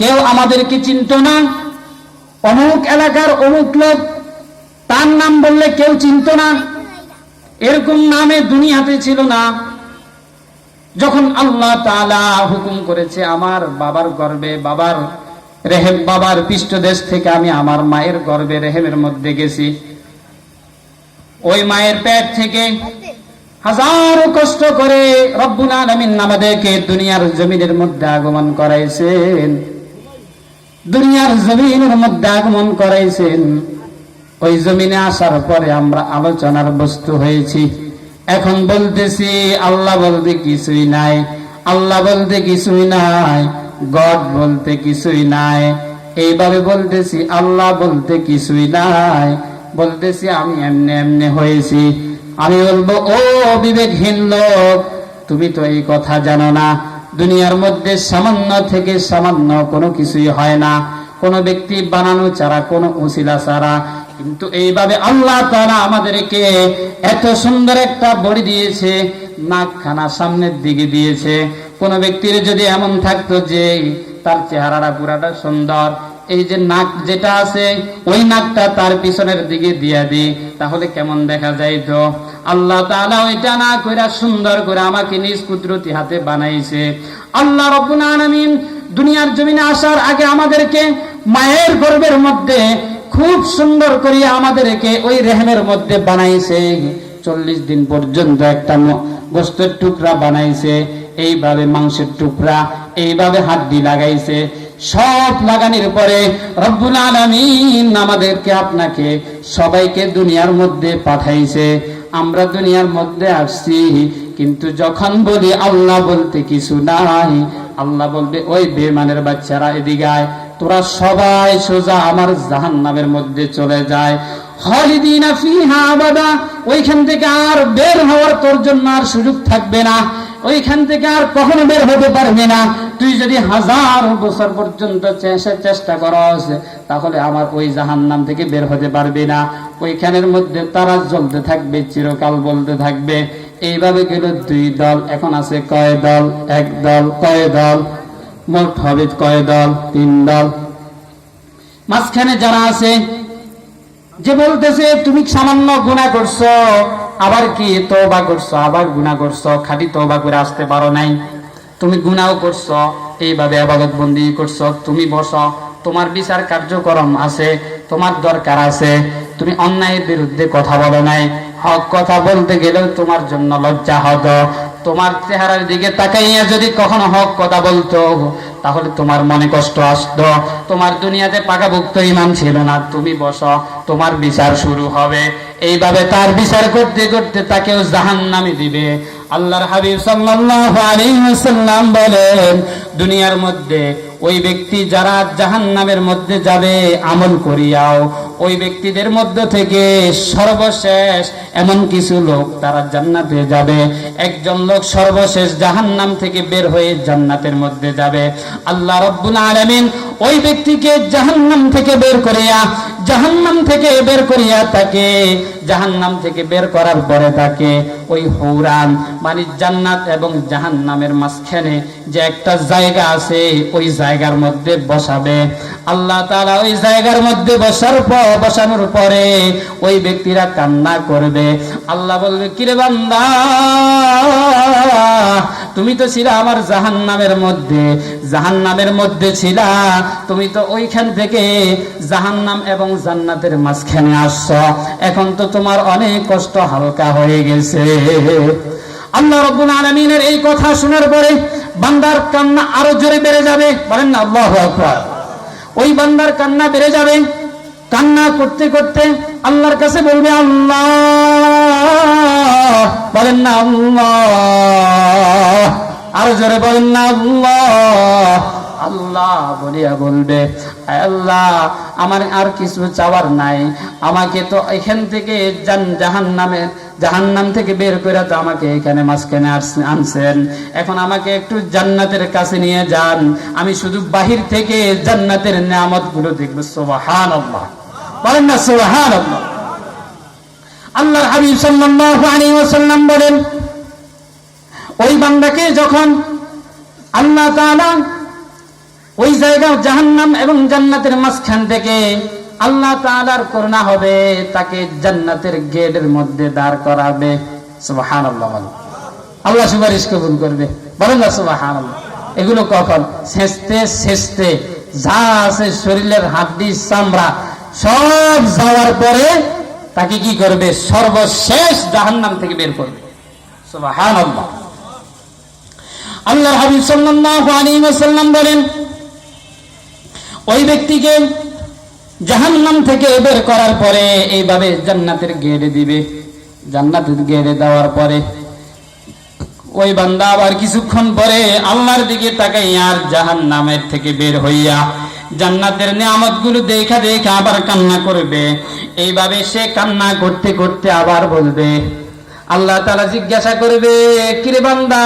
কেউ আমাদেরকে চিনত না। অমুক এলাকার অমুক লোক, তার নাম বললে কেউ চিনত না, এরকম নামে দুনিয়াতে ছিল না। যখন আল্লাহ তাআলা হুকুম করেছে আমার বাবার গর্ভে, বাবার রেহেম, বাবার পৃষ্ঠদেশ থেকে আমি আমার মায়ের গর্ভে রেহেমের মধ্যে গেছি, ওই মায়ের পেট থেকে হাজারো কষ্ট করে রব্বুল আলামিন আমাদেরকে দুনিয়ার জমিনের মধ্যে আগমন করাইছেন, দুনিয়ার জমিনের মধ্যে আগমন করাইছেন। ওই জমিনে আসার পরে আমরা আলোচনার বস্তু হয়েছি। এখন বলতেছি আল্লাহ বলতে কিছুই নাই, আল্লাহ বলতে কিছুই নাই, গড বলতে কিছুই নাই। এইভাবে বলতেছি আল্লাহ বলতে কিছুই নাই, বলতেছি আমি এমনি এমনি হয়েছি। আমি বলবো ও বিবেকহীন লোক, তুমি তো এই কথা জানো না, দুনিয়ার মধ্যে সামান্য থেকে সামান্য কোনো কিছুই হয় না, কোনো ব্যক্তি বানানো ছাড়া, কোনো উসিলা ছাড়া। কিন্তু এইভাবে আল্লাহ তাআলা আমাদেরকে এত সুন্দর একটা বডি দিয়েছে, নাকখানা সামনের দিকে দিয়েছে। কোন ব্যক্তির যদি এমন থাকতো যে তার চেহারাটা পুরাটা সুন্দর, এই যে নাক যেটা আছে ওই নাকটা তার পিছনের দিকে দিয়ে দিই, তাহলে কেমন দেখা যাইতো? আল্লাহ তাআলা ওইটা না কইরা সুন্দর করে আমাকে নিজ কুদরতি হাতে বানাইছে। আল্লাহ রাব্বুল আলামিন দুনিয়ার জমিনে আসার আগে আমাদেরকে মায়ের গর্ভের মধ্যে খুব সুন্দর করে আমাদেরকে ওই রেহেমের মধ্যে বানাইছে। 40 দিন পর্যন্ত একটা গোশতের টুকরা বানাইছে, এইভাবে মাংসের টুকরা, এইভাবে হাড্ডি লাগাইছে। সব লাগানোর পরে রব্বুল আলামিন আমাদেরকে, আপনাকে সবাইকে দুনিয়ার মধ্যে পাঠাইছে। আমরা দুনিয়ার মধ্যে আসছি, কিন্তু যখন বলি আল্লাহ বলতে কিছু নাই, আল্লাহ বলবে ওই বেঈমানের বাচ্চারা এদিকে আয়, তোরা সবাই সোজা আমার জাহান্নামের মধ্যে চলে যায়। খালিদিনা ফিহা আবাদা, ওইখান থেকে আর বের হওয়ার তোর জন্য আর সুযোগ থাকবে না, ওইখান থেকে আর কখনো বের হতে পারবে না। তুই যদি 1000 বছর পর্যন্ত চেষ্টা করস, তাহলে আমার ওই জাহান্নাম থেকে বের হতে পারবি না। ওইখানের মধ্যে তারা জ্বলতে থাকবে, চিরকাল বলতে থাকবে। এইভাবে গেল 2 দল, এখন আছে কয় দল? 1 দল। কয় দল? মোট হবে কয় দল? 3 দল। মাঝখানে যারা আছে, যে বলতেছে তুমি সামান্য গুনাহ করছো, আবার কি তওবা করছো, আবার গুনাহ করছো, খাঁটি তওবা করে আসতে পারো নাই, তুমি গুনাহও করছো, এইভাবে ইবাদত বন্দেগী করছো, তুমি বসো, তোমার বিচার কার্যক্রম আছে, তোমার দরকার আছে, তুমি অন্যায়ের বিরুদ্ধে কথা বলো নাই, হক কথা বলতে গেলেও তোমার জন্য লজ্জা হতো। তোমার চেহারার দিকে তাকাইয়া যদি কখনো হক কথা বলতো, তাহলে তোমার মনে কষ্ট আসতো। তোমার দুনিয়াতে পাকাপোক্ত ঈমান ছিল না, তুমি বসো, তোমার বিচার শুরু হবে। এইভাবে তার বিচার করতে করতে তাকেও জাহান্নামে দিবে। আল্লাহর হাবিব সাল্লাল্লাহু আলাইহি ওয়াসাল্লাম বলেন, দুনিয়ার মধ্যে ওই ব্যক্তি যারা জাহান্নামের মধ্যে যাবে আমল করিয়াও, ওই ব্যক্তিদের মধ্য থেকে সর্বশেষ এমন কিছু লোক তারা জান্নাতে যাবে। একজন লোক সর্বশেষ জাহান্নাম থেকে বের হয়ে জান্নাতের মধ্যে যাবে। আল্লাহ রাব্বুল আলামিন ওই ব্যক্তিকে জাহান্নাম থেকে বের করিয়া তাকে জাহান্নাম থেকে বের করার পরে তাকে ওই হুরান, মানে জান্নাত এবং জাহান্নামের মাঝখানে যে একটা জায়গা আছে, ওই জায়গার মধ্যে বসাবে। আল্লাহ তাআলা ওই জায়গার মধ্যে বসানোর পরে ওই ব্যক্তিরা কান্না করবে। আল্লাহ বলবে, কিরে বান্দা, তুমি তো ছিলা আমার জাহান্নামের মধ্যে ছিলা, তুমি তো ওইখান থেকে জাহান্নাম এবং জান্নাতের মাঝখানে আসছো, এখন তো তোমার অনেক কষ্ট হালকা হয়ে গেছে। আল্লাহ রাব্বুল আলামিনের এই কথা শোনার পরে বান্দার কান্না আরো জোরে বেড়ে যাবে। বলেন না আল্লাহু আকবার। ওই বান্দার কান্না বেড়ে যাবে। কান্না করতে করতে আল্লাহর কাছে বলবে আল্লাহ, বলেন না আল্লাহ, আরো জোরে বলেন না আল্লাহ। আল্লাহ বলিয়া বলবে, আল্লাহ আমার আর কিছু চাওয়ার নাই, আমাকে তো এখান থেকে জাহান্নাম থেকে বের করে তো আমাকে এখানে মাঝখানে আনছেন, এখন আমাকে একটু জান্নাতের কাছে নিয়ে যান, আমি শুধু বাহির থেকে জান্নাতের নিয়ামতগুলো দেখব। সুবহানাল্লাহ, বলেন না সুবহানাল্লাহ। আল্লাহর হাবিব সাল্লাল্লাহু আলাইহি ওয়াসাল্লাম বলেন, ওই বান্দাকে যখন আল্লাহ তাআলা ওই জায়গা জাহান্নাম এবং জান্নাতের মাঝখান থেকে আল্লাহ তাআলার করুণা হবে, তাকে জান্নাতের গেটের মধ্যে দাঁড় করাবে। সুবহানাল্লাহ। আল্লাহ সুপারিশ কবুল করবে, বলেন না সুবহানাল্লাহ। এগুলো কখন? শেষতে শেষতে যা আছে শরীরের হাড্ডি চামড়া সব যাওয়ার পরে তাকে কি করবে? সর্বশেষ জাহান্নাম থেকে বের করবে। সুবহানাল্লাহ। আল্লাহর হাবিব সাল্লাল্লাহু আলাইহি ওয়াসাল্লাম বলেন, ওই ব্যক্তিকে জাহান্নাম থেকে বের করার পরে এইভাবে জান্নাতের গেটে দিবে। জান্নাতের গেটে দেওয়ার পরে ওই বান্দা আবার কিছুক্ষণ পরে আল্লাহর দিকে তাকাই আর জাহান্নামের থেকে বের হইয়া জান্নাতের নিয়ামতগুলো দেখা দেখা আবার কান্না করবে। এইভাবে সে কান্না করতে করতে আবার বলবে, আল্লাহ তাআলা জিজ্ঞাসা করবে, কিরে বান্দা